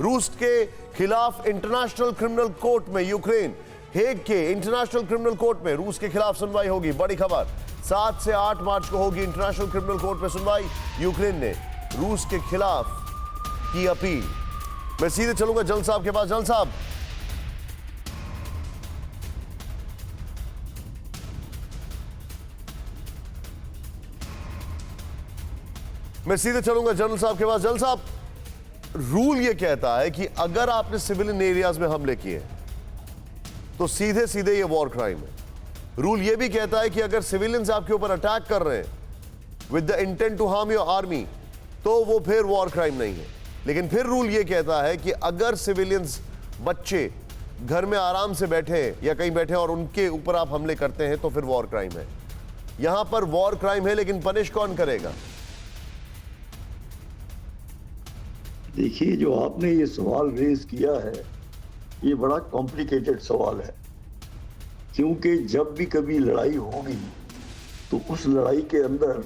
रूस के खिलाफ इंटरनेशनल क्रिमिनल कोर्ट में, यूक्रेन हेग के इंटरनेशनल क्रिमिनल कोर्ट में रूस के खिलाफ सुनवाई होगी। बड़ी खबर, 7 से 8 मार्च को होगी इंटरनेशनल क्रिमिनल कोर्ट में सुनवाई। यूक्रेन ने रूस के खिलाफ की अपील। मैं सीधे चलूंगा जल साहब के पास। जल साहब, मैं सीधे चलूंगा जनरल साहब के पास। जनरल साहब, रूल ये कहता है कि अगर आपने सिविलियन एरियाज में हमले किए तो सीधे सीधे ये वॉर क्राइम है। रूल ये भी कहता है कि अगर सिविलियंस आपके ऊपर अटैक कर रहे हैं with the intent to harm your army तो वो फिर वॉर क्राइम नहीं है। लेकिन फिर रूल ये कहता है कि अगर सिविलियंस, बच्चे घर में आराम से बैठे हैं या कहीं बैठे हैं और उनके ऊपर आप हमले करते हैं तो फिर वॉर क्राइम है। यहां पर वॉर क्राइम है, लेकिन पनिश कौन करेगा? देखिए, जो आपने ये सवाल रेज किया है ये बड़ा कॉम्प्लिकेटेड सवाल है, क्योंकि जब भी कभी लड़ाई होगी तो उस लड़ाई के अंदर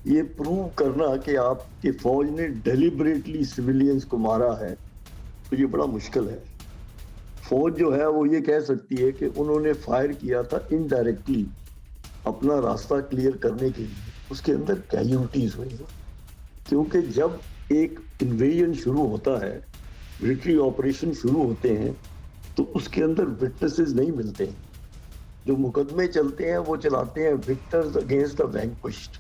ये प्रूव करना कि आपकी फौज ने डेलिबरेटली सिविलियंस को मारा है तो ये बड़ा मुश्किल है। फौज जो है वो ये कह सकती है कि उन्होंने फायर किया था इनडायरेक्टली अपना रास्ता क्लियर करने के लिए, उसके अंदर कैजुअल्टीज हुई है। क्योंकि जब एक इन्वेजन शुरू होता है, मिलिट्री ऑपरेशन शुरू होते हैं, तो उसके अंदर विटनेसेस नहीं मिलते हैं। जो मुकदमे चलते हैं वो चलाते हैं विक्टर्स अगेंस्ट द वैंक्विश्ड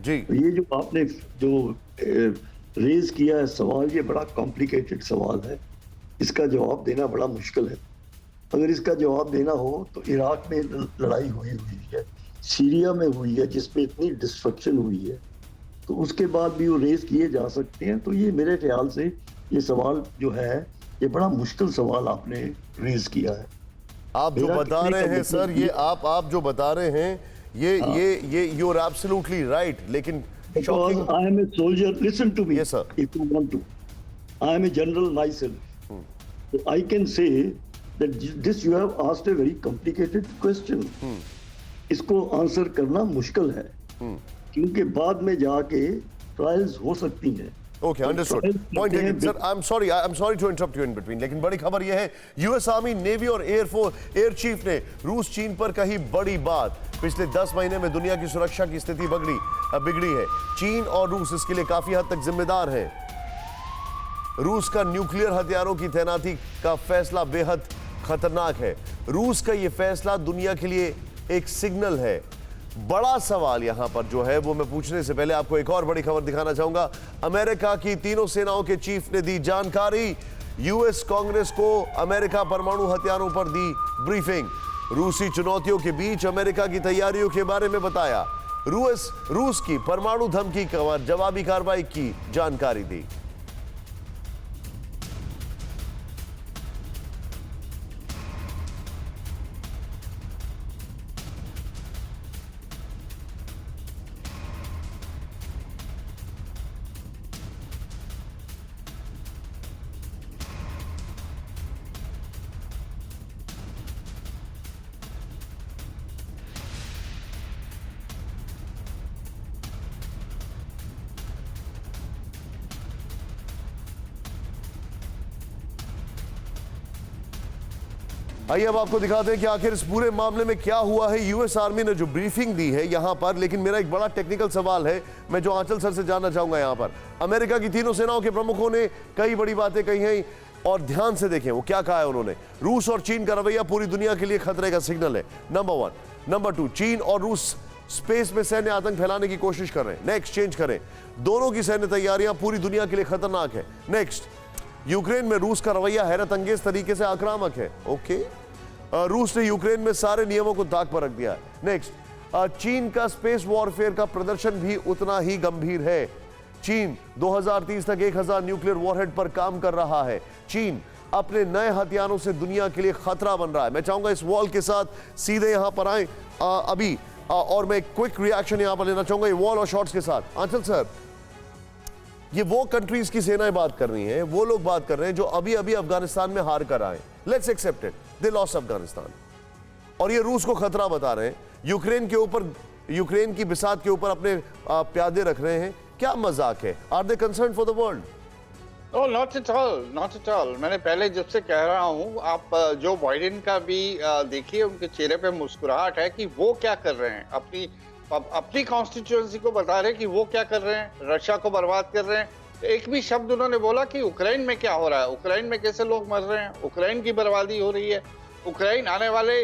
जी। तो ये जो आपने जो रेज किया है सवाल, ये बड़ा कॉम्प्लिकेटेड सवाल है, इसका जवाब देना बड़ा मुश्किल है। अगर इसका जवाब देना हो तो इराक में लड़ाई हुई है, सीरिया में हुई है जिसमें इतनी डिस्ट्रक्शन हुई है, तो उसके बाद भी वो रेस किए जा सकते हैं। तो ये मेरे ख्याल से ये सवाल जो है ये बड़ा मुश्किल सवाल आपने रेस किया है। आप जो बता रहे हैं सर, ये आप जो बता रहे हैं ये यू आर एब्सोल्युटली राइट, लेकिन because I am a soldier, listen to me. Yes, sir. If you want to, I am a general myself. So I can say that this you have asked a very complicated question. इसको answer करना मुश्किल है, क्योंकि बाद में जाके trials हो सकती हैं। Okay, understood, point taken sir. I am sorry to interrupt you in between, लेकिन बड़ी खबर यह है यूएस आर्मी, नेवी और एयर चीफ ने रूस चीन पर कही बड़ी बात। पिछले 10 महीने में दुनिया की सुरक्षा की स्थिति बिगड़ी है। चीन और रूस इसके लिए काफी हद तक जिम्मेदार है। रूस का न्यूक्लियर हथियारों की तैनाती का फैसला बेहद खतरनाक है। रूस का यह फैसला दुनिया के लिए एक सिग्नल है। बड़ा सवाल यहां पर जो है वो मैं पूछने से पहले आपको एक और बड़ी खबर दिखाना चाहूंगा। अमेरिका की तीनों सेनाओं के चीफ ने दी जानकारी। यूएस कांग्रेस को अमेरिका परमाणु हथियारों पर दी ब्रीफिंग। रूसी चुनौतियों के बीच अमेरिका की तैयारियों के बारे में बताया। रूस की परमाणु धमकी पर जवाबी कार्रवाई की जानकारी दी। आइए अब आपको दिखाते हैं कि आखिर इस पूरे मामले में क्या हुआ है। यूएस आर्मी ने जो ब्रीफिंग दी है यहां पर, लेकिन मेरा एक बड़ा टेक्निकल सवाल है, मैं जो आंचल सर से जानना चाहूंगा। यहां पर अमेरिका की तीनों सेनाओं के प्रमुखों ने कई बड़ी बातें कही हैं और ध्यान से देखें वो क्या कहा है उन्होंने। रूस और चीन का रवैया पूरी दुनिया के लिए खतरे का सिग्नल है, नंबर 1। नंबर 2, चीन और रूस स्पेस में सैन्य आतंक फैलाने की कोशिश कर रहे हैं, न एक्सचेंज करें। दोनों की सैन्य तैयारियां पूरी दुनिया के लिए खतरनाक है। नेक्स्ट, यूक्रेन में रूस का रवैया हैरत अंगेज तरीके से आक्रामक है। ओके, रूस ने यूक्रेन में सारे नियमों को ताक पर रख दिया है। नेक्स्ट, चीन का स्पेस वॉरफेयर का प्रदर्शन भी उतना ही गंभीर है। चीन 2030 तक 1000 न्यूक्लियर वॉरहेड पर काम कर रहा है। चीन अपने नए हथियारों से दुनिया के लिए खतरा बन रहा है। मैं चाहूंगा इस वॉल के साथ सीधे यहां पर आए अभी, और मैं क्विक रिएक्शन यहां पर लेना चाहूंगा ये वॉल और शॉट्स के साथ। आंचल सर, ये वो कंट्रीज की सेनाएं बात कर रही हैं, वो लोग बात कर रहे हैं जो अभी अभी अफगानिस्तान में हार कर आए। Let's accept it, they lost Afghanistan, और ये रूस को खतरा बता रहे हैं। यूक्रेन की बिसात के ऊपर अपने प्यादे रख रहे हैं। क्या मजाक है? Are they concern for the world? No, not at all, not at all. मैंने पहले जब से कह रहा हूँ, आप जो बाइडेन का भी देखिए, उनके चेहरे पे मुस्कुराहट है कि वो क्या कर रहे हैं, अपनी कॉन्स्टिट्यूएंसी को बता रहे हैं कि वो क्या कर रहे हैं, रशिया को बर्बाद कर रहे हैं। एक भी शब्द उन्होंने बोला कि यूक्रेन में क्या हो रहा है, यूक्रेन में कैसे लोग मर रहे हैं, यूक्रेन की बर्बादी हो रही है, यूक्रेन आने वाले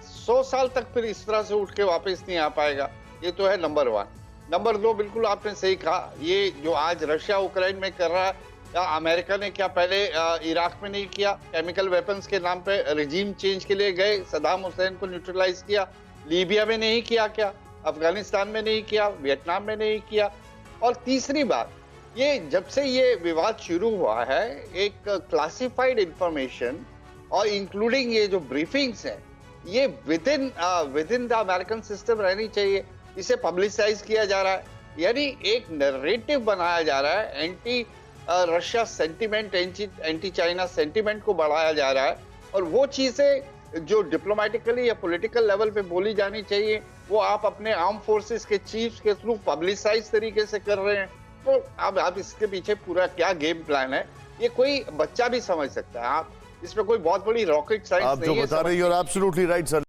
100 साल तक फिर इस तरह से उठ के वापस नहीं आ पाएगा। ये तो है नंबर 1। नंबर 2, बिल्कुल आपने सही कहा, ये जो आज रशिया यूक्रेन में कर रहा है, या अमेरिका ने क्या पहले इराक में नहीं किया? केमिकल वेपन्स के नाम पे रिजीम चेंज के लिए गए, सद्दाम हुसैन को न्यूट्रलाइज किया। लीबिया में नहीं किया क्या? अफगानिस्तान में नहीं किया? वियतनाम में नहीं किया? और तीसरी बात, ये जब से ये विवाद शुरू हुआ है, एक क्लासिफाइड इंफॉर्मेशन और इंक्लूडिंग ये जो ब्रीफिंग्स हैं, ये with in the American system रहनी चाहिए। इसे पब्लिसाइज किया जा रहा है, यानी एक नैरेटिव बनाया जा रहा है, anti Russia sentiment, anti China sentiment को बढ़ाया जा रहा है। और वो चीजें जो डिप्लोमेटिकली या पॉलिटिकल लेवल पे बोली जानी चाहिए, वो आप अपने आर्म फोर्सेस के चीफ्स के थ्रू पब्लिसाइज तरीके से कर रहे हैं। तो अब आप इसके पीछे पूरा क्या गेम प्लान है, ये कोई बच्चा भी समझ सकता है। आप इसमें कोई बहुत बड़ी रॉकेट साइंस आप जो नहीं है। बता रहे, you are absolutely right sir.